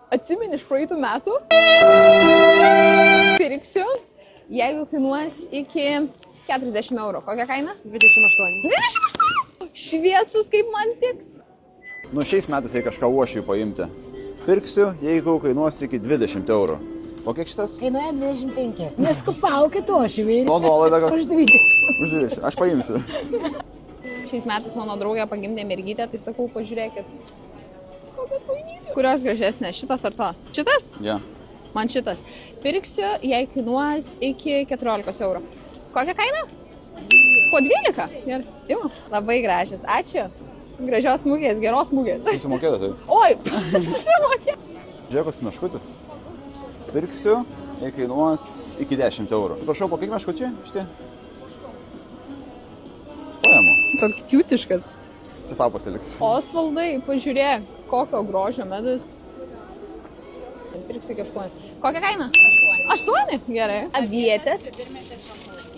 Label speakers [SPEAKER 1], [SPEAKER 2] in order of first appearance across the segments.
[SPEAKER 1] Atsimeni iš praeitų metų? Pirksiu, jeigu kainuos iki 40 eurų. Kokia kaina?
[SPEAKER 2] 28.
[SPEAKER 1] 28! Šviesus kaip man tiks.
[SPEAKER 3] Nu, šiais metais reikia kažką uošijų paimti. Pirksiu, jeigu kainuos iki 20 eurų. O kiek šitas?
[SPEAKER 2] Kainuoja 25. Neskupaukit ošimį.
[SPEAKER 3] O nuolaida gal?
[SPEAKER 2] Už 20.
[SPEAKER 3] Už 20. Aš paimsiu.
[SPEAKER 1] Šiais metais mano draugė pagimdė mergytę, tai sakau, pažiūrėkit. Kokios kojinytės. Kurios gražesnės, šitas ar tos? Šitas?
[SPEAKER 3] Ja.
[SPEAKER 1] Man šitas. Pirksiu, jei kainuos iki 14 eurų. Kokia kaina? Po 12? Gerai. Imu. Labai gražios. Ačiū. Gražios smūgės, geros smūgės.
[SPEAKER 3] Susimokėta tai.
[SPEAKER 1] Oi, susimokė.
[SPEAKER 3] Žiūrėk, koks meškutis. Pirksiu, jei kainuos iki 10 eurų. Prašau, po kiek meškučiai šitie? Pajamų.
[SPEAKER 1] Toks kiutiškas.
[SPEAKER 3] Čia savo pasiliks.
[SPEAKER 1] Osvaldai, pažiūrėk, kokio grožio medus. Pirksiu iki 8. Kokia kaina? 8. Gerai. Avietės.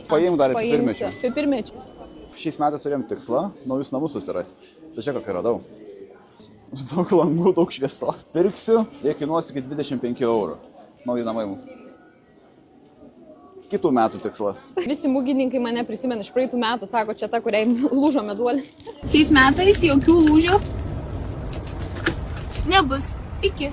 [SPEAKER 3] Paimk dar ir pirmečių.
[SPEAKER 1] Pipirmečių.
[SPEAKER 3] Šiais metais turėjom tikslą naujus namus susirasti. Tai čia kokią radau. Daug langų, daug šviesos. Pirksiu, jie kainuos iki 25 eurų. Nauji namai. Kitų metų tikslas.
[SPEAKER 1] Visi mūgininkai mane prisimena iš praeitų metų, sako, čia ta, kuriai lūžo meduolis. Šiais metais jokių lūžių nebus. Iki.